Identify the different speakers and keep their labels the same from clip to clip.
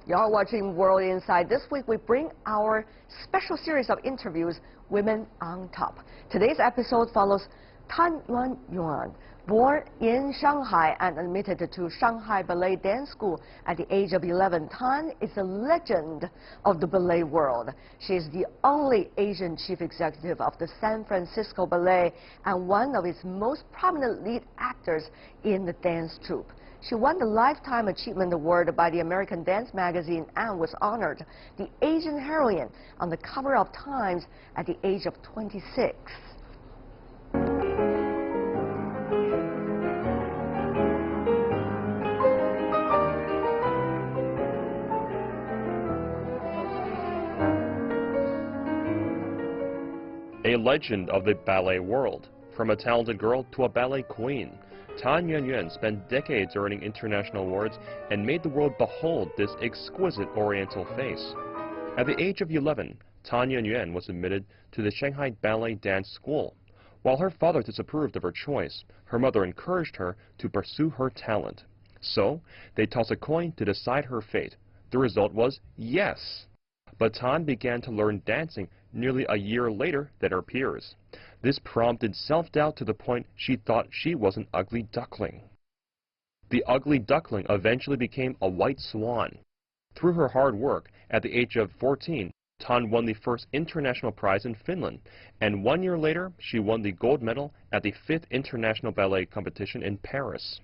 Speaker 1: You're watching World Inside. This week we bring our special series of interviews, Women on Top. Today's episode follows Tan Yuan Yuan. Born in Shanghai and admitted to Shanghai Ballet Dance School at the age of 11, Tan is a legend of the ballet world. She is the only Asian chief executive of the San Francisco Ballet and one of its most prominent lead actors in the dance troupe. She won the Lifetime Achievement Award by the American Dance magazine and was honored the Asian heroine on the cover of Times at the age of 26.
Speaker 2: A legend of the ballet world. From a talented girl to a ballet queen, Tan Yuan Yuan spent decades earning international awards and made the world behold this exquisite oriental face. At the age of 11, Tan Yuan Yuan was admitted to the Shanghai Ballet Dance School. While her father disapproved of her choice, her mother encouraged her to pursue her talent. So, they tossed a coin to decide her fate. The result was yes. But Tan began to learn dancing nearly a year later than her peers. This prompted self-doubt to the point she thought she was an ugly duckling. The ugly duckling eventually became a white swan. Through her hard work, at the age of 14, Tan won the first international prize in Finland, and 1 year later, she won the gold medal at the 5th International Ballet Competition in Paris.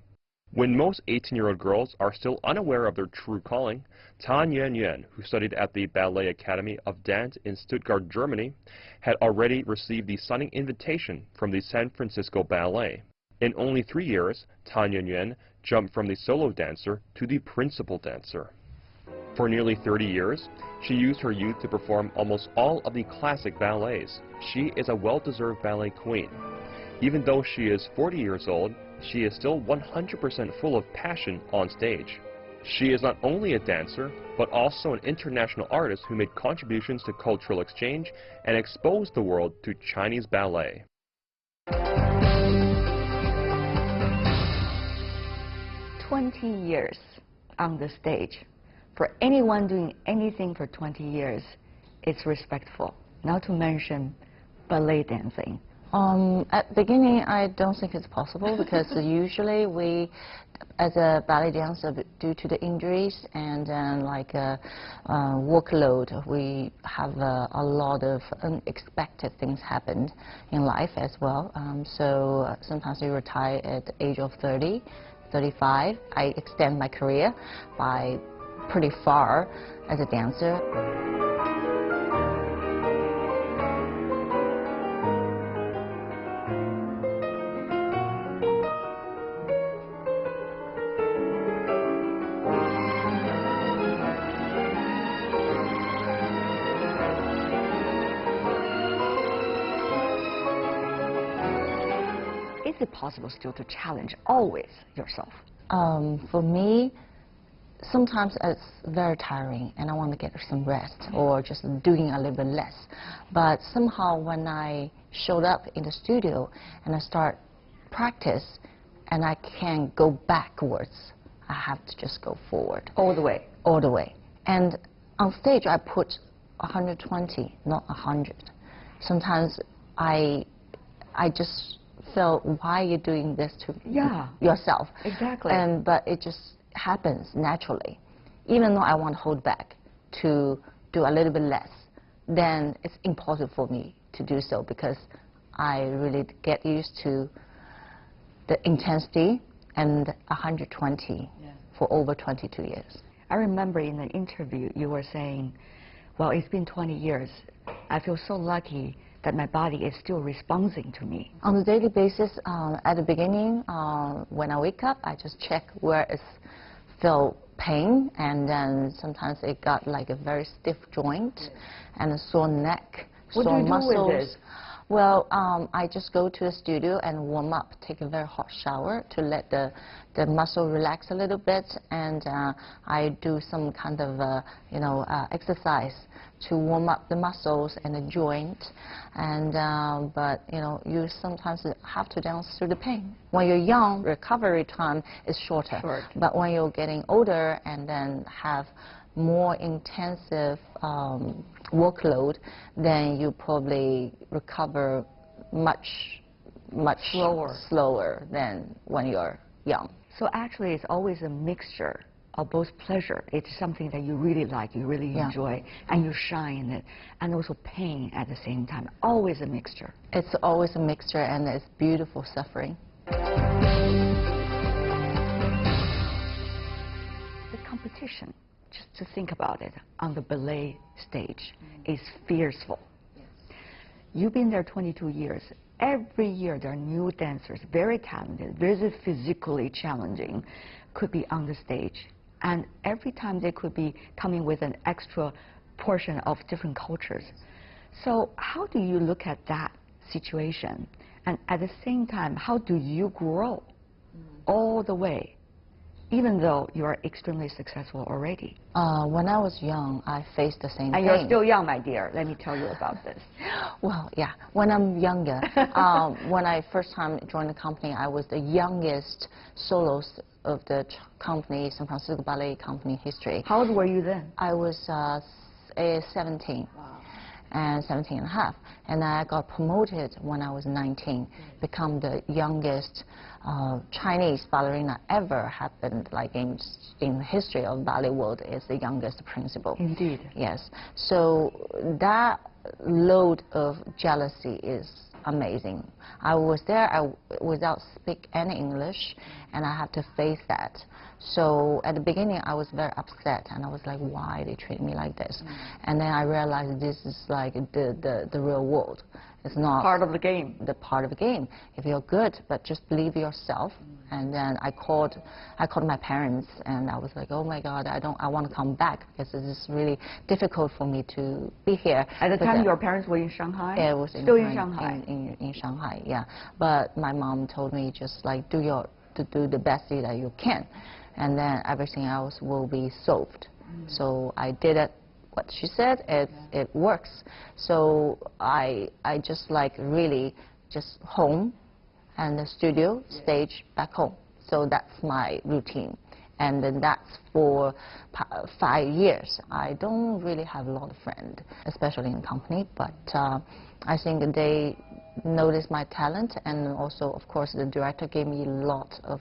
Speaker 2: When most 18-year-old girls are still unaware of their true calling, Tan Yuan Yuan, who studied at the Ballet Academy of Dance in Stuttgart, Germany, had already received the stunning invitation from the San Francisco Ballet. In only 3 years, Tan Yuan Yuan jumped from the solo dancer to the principal dancer. For nearly 30 years, she used her youth to perform almost all of the classic ballets. She is a well-deserved ballet queen. Even though she is 40 years old, she is still 100% full of passion on stage. She is not only a dancer, but also an international artist who made contributions to cultural exchange and exposed the world to Chinese ballet.
Speaker 1: "20 years on the stage. For anyone doing anything for 20 years, it's respectful, not to mention ballet dancing.
Speaker 3: At the beginning, I don't think it's possible because usually we, as a ballet dancer, due to the injuries and then workload, we have a lot of unexpected things happen in life as well. So sometimes we retire at the age of 30, 35. I extend my career by pretty far as a dancer.
Speaker 1: Is it possible still to challenge always yourself?
Speaker 3: For me, sometimes it's very tiring and I want to get some rest or just doing a little bit less. But somehow when I showed up in the studio and I start practice and I can't go backwards, I have to just go forward.
Speaker 1: All the way?
Speaker 3: All the way. And on stage I put 120, not 100. Sometimes I just felt, why are you doing this to yourself?
Speaker 1: Exactly.
Speaker 3: But it just happens naturally. Even though I want to hold back to do a little bit less, then it's impossible for me to do so because I really get used to the intensity and 120 for over 22 years.
Speaker 1: I remember in an interview you were saying, well, it's been 20 years. I feel so lucky that my body is still responding to me.
Speaker 3: On a daily basis, at the beginning, when I wake up, I just check where it's feel pain, and then sometimes it got like a very stiff joint and a sore neck, sore muscles.
Speaker 1: What do you do with this?
Speaker 3: Well, I just go to the studio and warm up, take a very hot shower to let the muscle relax a little bit, and I do some kind of exercise to warm up the muscles and the joint. And but you sometimes have to dance through the pain. When you're young, recovery time is shorter. But when you're getting older and then have more intensive workload, then you probably recover much slower than when you're young.
Speaker 1: So actually, it's always a mixture of both pleasure. It's something that you really like, you really enjoy, and you shine in it, and also pain at the same time. Always a mixture.
Speaker 3: It's always a mixture, and it's beautiful suffering.
Speaker 1: The competition, just to think about it, on the ballet stage is fierceful. Yes. You've been there 22 years. Every year there are new dancers, very talented, very physically challenging, could be on the stage. And every time they could be coming with an extra portion of different cultures. So how do you look at that situation? And at the same time, how do you grow all the way, even though you are extremely successful already?
Speaker 3: When I was young, I faced the same thing.
Speaker 1: And you're still young, my dear. Let me tell you about this.
Speaker 3: Well, yeah. When I'm younger, when I first time joined the company, I was the youngest soloist of the company, San Francisco Ballet Company history.
Speaker 1: How old were you then?
Speaker 3: I was 17. Wow. And 17 and a half. And I got promoted when I was 19, become the youngest Chinese ballerina ever happened, like in the history of ballet world, is the youngest principal.
Speaker 1: Indeed.
Speaker 3: Yes. So that load of jealousy is amazing. I was there without speak any English, and I had to face that. So at the beginning, I was very upset, and I was like, why they treat me like this? And then I realized this is like the real world. It's not
Speaker 1: part of the game.
Speaker 3: The part of the game. If you're good, but just believe yourself. And then I called my parents, and I was like, oh my God, I want to come back because this is really difficult for me to be here.
Speaker 1: At the time, your parents were in Shanghai?
Speaker 3: Yeah, it was
Speaker 1: still in Shanghai.
Speaker 3: In Shanghai, yeah. But my mom told me just like do the best that you can, and then everything else will be solved. So I did it. What she said, it works. So I just like really just home and the studio, stage, back home. So that's my routine. And then that's for 5 years. I don't really have a lot of friends, especially in company, but I think they noticed my talent, and also, of course, the director gave me a lot of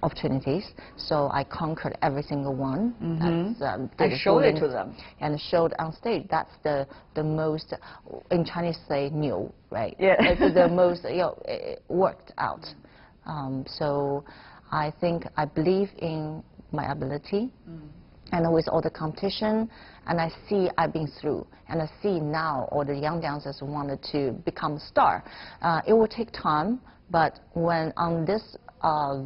Speaker 3: opportunities. So I conquered every single one.
Speaker 1: I showed it to them.
Speaker 3: And showed on stage. That's the most, in Chinese say, 牛, right?
Speaker 1: Yeah.
Speaker 3: It's the most, it worked out. So I think I believe in my ability. And with all the competition, and I see I've been through, and I see now all the young dancers wanted to become a star. It will take time, but when on this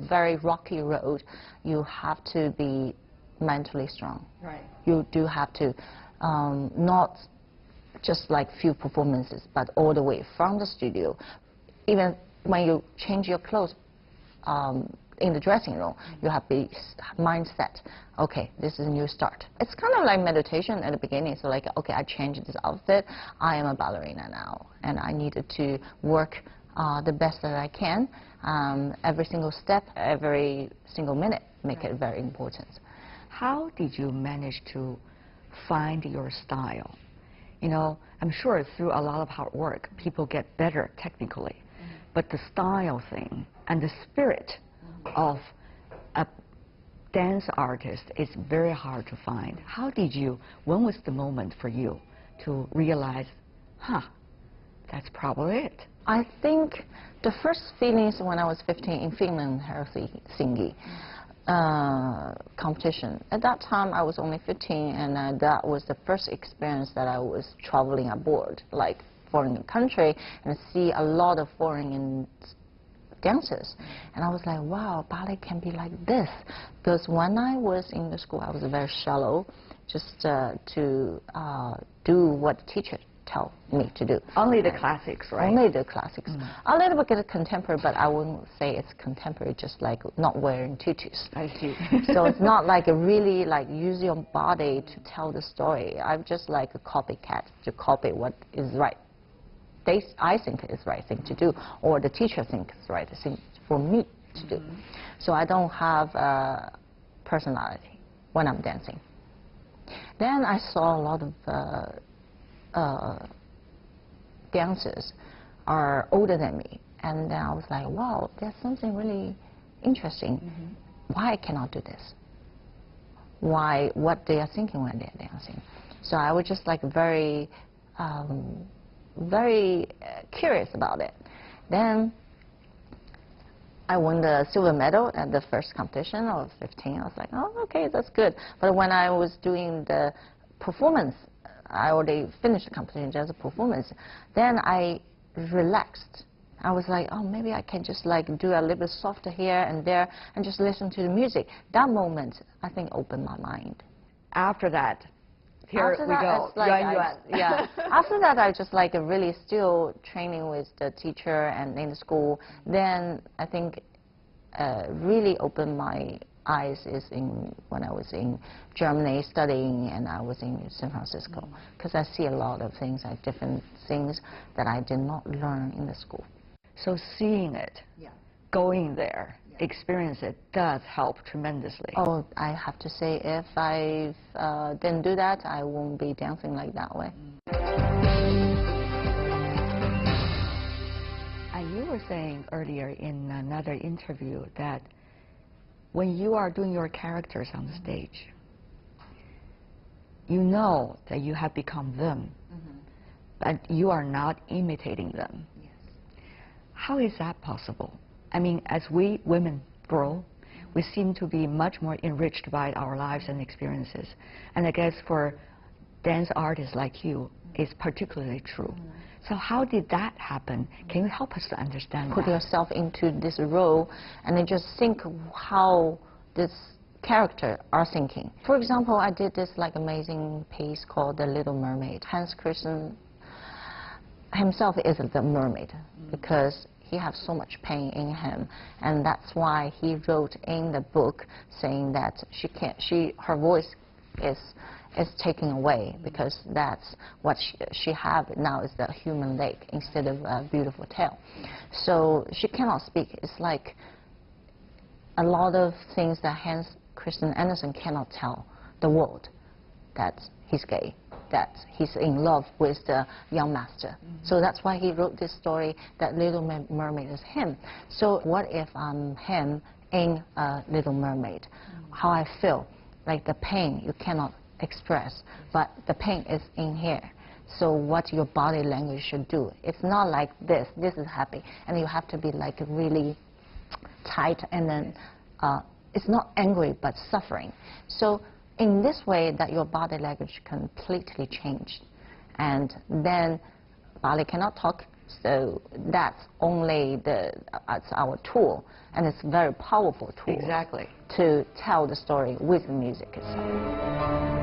Speaker 3: very rocky road, you have to be mentally strong.
Speaker 1: Right.
Speaker 3: You do have to, not just like few performances, but all the way from the studio. Even when you change your clothes, in the dressing room, you have the mindset, okay, this is a new start. It's kind of like meditation at the beginning. So like, okay, I changed this outfit. I am a ballerina now, and I needed to work the best that I can. Every single step, every single minute, make it very important.
Speaker 1: How did you manage to find your style? You know, I'm sure through a lot of hard work, people get better technically. But the style thing and the spirit of a dance artist is very hard to find. How did you, when was the moment for you to realize, that's probably it?
Speaker 3: I think the first feelings when I was 15 in Finland, Helsinki competition. At that time, I was only 15, and that was the first experience that I was traveling abroad, like foreign country, and see a lot of foreign dancers. And I was like, wow, ballet can be like this. Because when I was in the school, I was very shallow, just to do what the teacher tell me to do.
Speaker 1: Only the classics, right?
Speaker 3: Only the classics. A little bit of contemporary, but I wouldn't say it's contemporary, just like not wearing tutus.
Speaker 1: I see.
Speaker 3: So it's not like a really like use your body to tell the story. I'm just like a copycat to copy what is right. I think is the right thing to do, or the teacher thinks is the right thing for me to do. So I don't have a personality when I'm dancing. Then I saw a lot of dancers are older than me, and then I was like, wow, there's something really interesting. Why I cannot do this? Why, what they are thinking when they're dancing? So I was just like very curious about it. Then I won the silver medal at the first competition. I was 15. I was like, oh, okay, that's good. But when I was doing the performance, I already finished the competition, just a performance. Then I relaxed. I was like, oh, maybe I can just like do a little bit softer here and there and just listen to the music. That moment, I think, opened my mind.
Speaker 1: After that, here we go.
Speaker 3: Like
Speaker 1: Yuan Yuan.
Speaker 3: Yeah. After that, I just like really still training with the teacher and in the school. Then I think really opened my eyes is when I was in Germany studying, and I was in San Francisco, because I see a lot of things, like different things that I did not learn in the school.
Speaker 1: So seeing it, going there, experience it, does help tremendously.
Speaker 3: Oh, I have to say, if I didn't do that, I won't be dancing like that way.
Speaker 1: And you were saying earlier in another interview that when you are doing your characters on the stage, you know that you have become them, but you are not imitating them.
Speaker 3: Yes.
Speaker 1: How is that possible? I mean, as we women grow, we seem to be much more enriched by our lives and experiences. And I guess for dance artists like you, it's particularly true. So how did that happen? Can you help us to understand
Speaker 3: Put
Speaker 1: that?
Speaker 3: yourself into this role and then just think how this character are thinking. For example, I did this like amazing piece called The Little Mermaid. Hans Christian himself is the mermaid because he has so much pain in him, and that's why he wrote in the book saying that her voice is taken away, because that's what she have now is the human lake instead of a beautiful tail. So she cannot speak. It's like a lot of things that Hans Christian Andersen cannot tell the world, that he's gay, that he's in love with the young master. So that's why he wrote this story, that Little Mermaid is him. So what if I'm him in Little Mermaid? How I feel, like the pain you cannot express, but the pain is in here. So what your body language should do, it's not like this is happy, and you have to be like really tight, and then it's not angry but suffering. So in this way that your body language completely changed, and then ballet cannot talk, so that's only it's our tool, and it's a very powerful tool.
Speaker 1: Exactly.
Speaker 3: To tell the story with the music itself.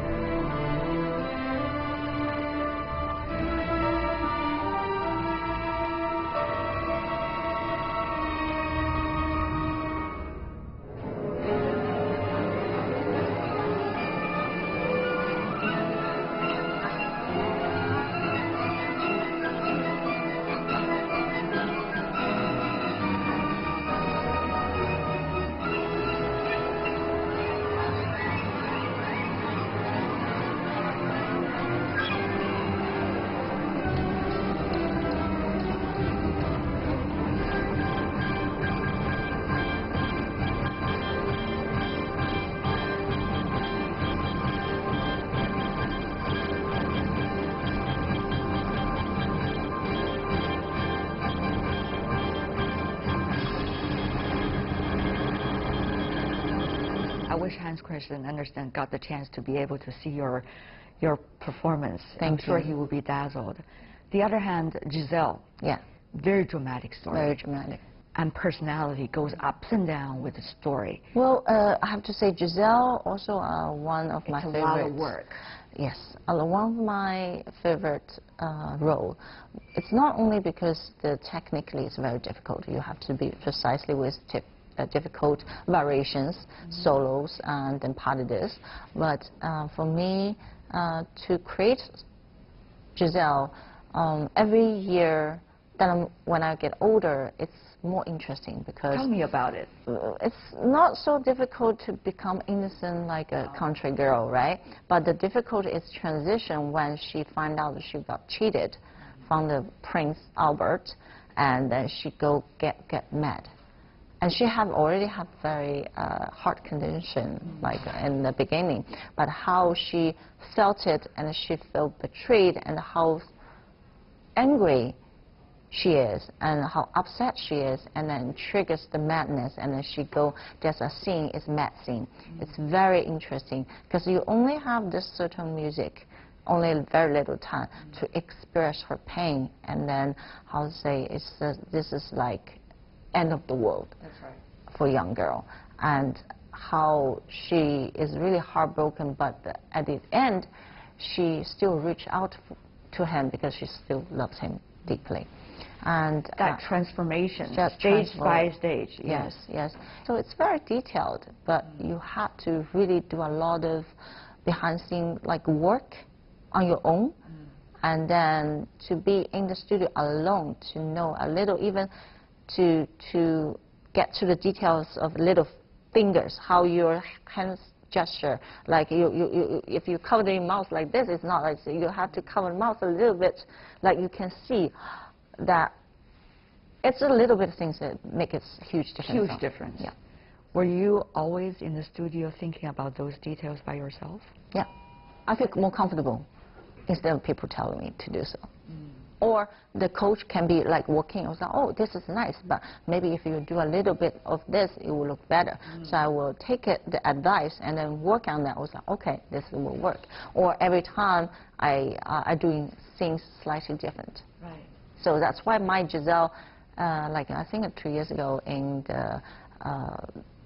Speaker 1: I wish Hans Christian Andersen got the chance to be able to see your performance. I'm sure he will be dazzled. The other hand, Giselle.
Speaker 3: Yeah.
Speaker 1: Very dramatic story.
Speaker 3: Very dramatic.
Speaker 1: And personality goes ups and down with the story.
Speaker 3: Well, I have to say, Giselle also one of my favorites.
Speaker 1: It's a lot of work.
Speaker 3: Yes, one of my favorite role. It's not only because technically it's very difficult. You have to be precisely with difficult variations, solos, and then part of this. But for me, to create Giselle, every year when I get older, it's more interesting because...
Speaker 1: Tell me about it.
Speaker 3: It's not so difficult to become innocent like a country girl, right? But the difficulty is transition when she found out that she got cheated from the Prince Albert, and then she get mad. And she already have very heart condition, like in the beginning. But how she felt it, and she felt betrayed, and how angry she is, and how upset she is, and then triggers the madness, and then there's a scene, it's mad scene. It's very interesting, because you only have this certain music, only very little time to express her pain, and then, how to say, this is like end of the world.
Speaker 1: That's right.
Speaker 3: For a young girl, and how she is really heartbroken, but at the end, she still reached out to him because she still loves him deeply. And
Speaker 1: that transformation, stage by stage.
Speaker 3: Yes, yes. So it's very detailed, but you have to really do a lot of behind-the-scenes like work on your own, and then to be in the studio alone, to know a little, even to get to the details of little fingers, how your hands gesture, like if you cover your mouth like this, it's not like, so you have to cover the mouth a little bit, like you can see that it's a little bit of things that make it huge difference.
Speaker 1: Huge difference.
Speaker 3: Yeah.
Speaker 1: Were you always in the studio thinking about those details by yourself?
Speaker 3: Yeah. I feel more comfortable instead of people telling me to do so. Or the coach can be like working, I was like, oh, this is nice, but maybe if you do a little bit of this, it will look better. So I will take the advice and then work on that. I was like, okay, this will work. Or every time I doing things slightly different.
Speaker 1: Right.
Speaker 3: So that's why my Giselle, like I think 2 years ago in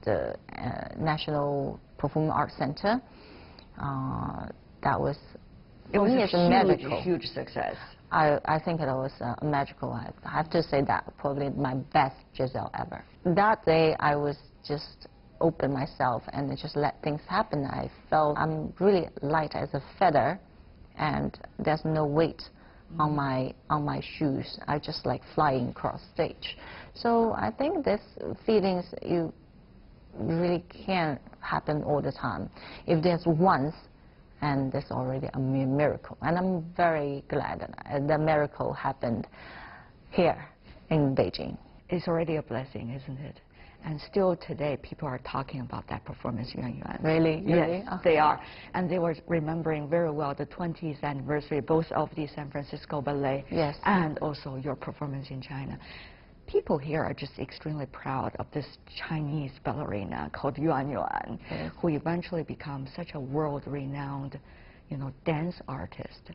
Speaker 3: the National Performing Arts Center, that was,
Speaker 1: it was
Speaker 3: a
Speaker 1: huge success.
Speaker 3: I think it was magical. I have to say that probably my best Giselle ever. That day I was just open myself and just let things happen. I felt I'm really light as a feather, and there's no weight on my shoes. I just like flying across stage. So I think this feelings you really can't happen all the time. If there's once, and that's already a miracle. And I'm very glad that the miracle happened here in Beijing.
Speaker 1: It's already a blessing, isn't it? And still today, people are talking about that performance, Yuan Yuan.
Speaker 3: Really?
Speaker 1: Yes,
Speaker 3: really? Okay.
Speaker 1: They are. And they were remembering very well the 20th anniversary, both of the San Francisco Ballet and also your performance in China. People here are just extremely proud of this Chinese ballerina called Yuan Yuan, who eventually becomes such a world-renowned, dance artist.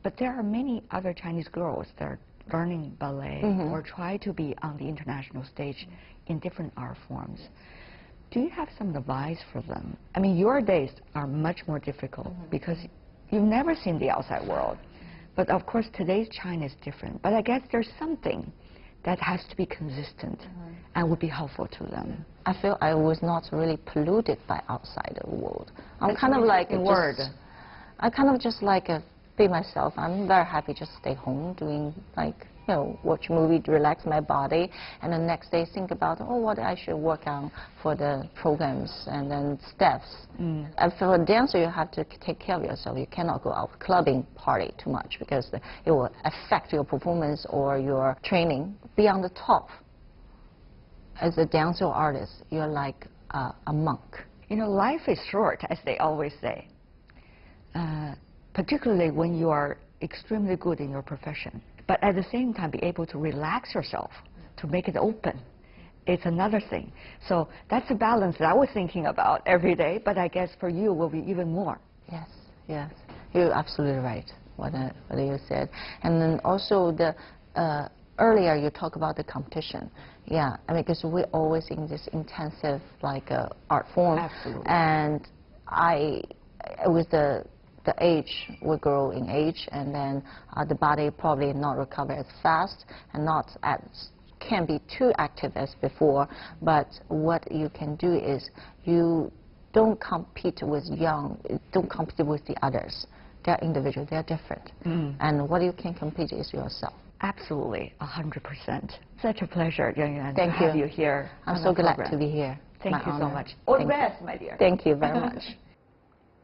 Speaker 1: But there are many other Chinese girls that are learning ballet or try to be on the international stage in different art forms. Do you have some advice for them? I mean, your days are much more difficult because you've never seen the outside world. But of course, today's China is different. But I guess there's something that has to be consistent and would be helpful to them.
Speaker 3: I feel I was not really polluted by outside the world. I'm
Speaker 1: That's
Speaker 3: kind of like I kind of just like be myself. I'm very happy just stay home doing like watch movie, relax my body, and the next day think about what I should work on for the programs and then steps. And for a dancer, you have to take care of yourself. You cannot go out clubbing party too much because it will affect your performance or your training. Be on the top. As a dancer or artist, you're like a monk.
Speaker 1: Life is short, as they always say. Particularly when you are extremely good in your profession. But at the same time, be able to relax yourself, to make it open. It's another thing. So that's a balance that I was thinking about every day, but I guess for you will be even more.
Speaker 3: Yes, yes. You're absolutely right, what you said. And then also, earlier you talked about the competition. Yeah, I mean, because we're always in this intensive, art form.
Speaker 1: Absolutely.
Speaker 3: And with the age, we grow in age, and then the body probably not recover as fast and can be too active as before. But what you can do is you don't compete with don't compete with the others. They're individual, they're different. And what you can compete is yourself.
Speaker 1: Absolutely, 100%. Such a pleasure, Yuan Yuan,
Speaker 3: Thank
Speaker 1: to have
Speaker 3: you.
Speaker 1: you here.
Speaker 3: I'm
Speaker 1: on
Speaker 3: so
Speaker 1: the
Speaker 3: glad
Speaker 1: program.
Speaker 3: to be here.
Speaker 1: Thank
Speaker 3: My
Speaker 1: you so
Speaker 3: honor.
Speaker 1: much. All the
Speaker 3: Thank you.
Speaker 1: best, my dear.
Speaker 3: Thank you very much.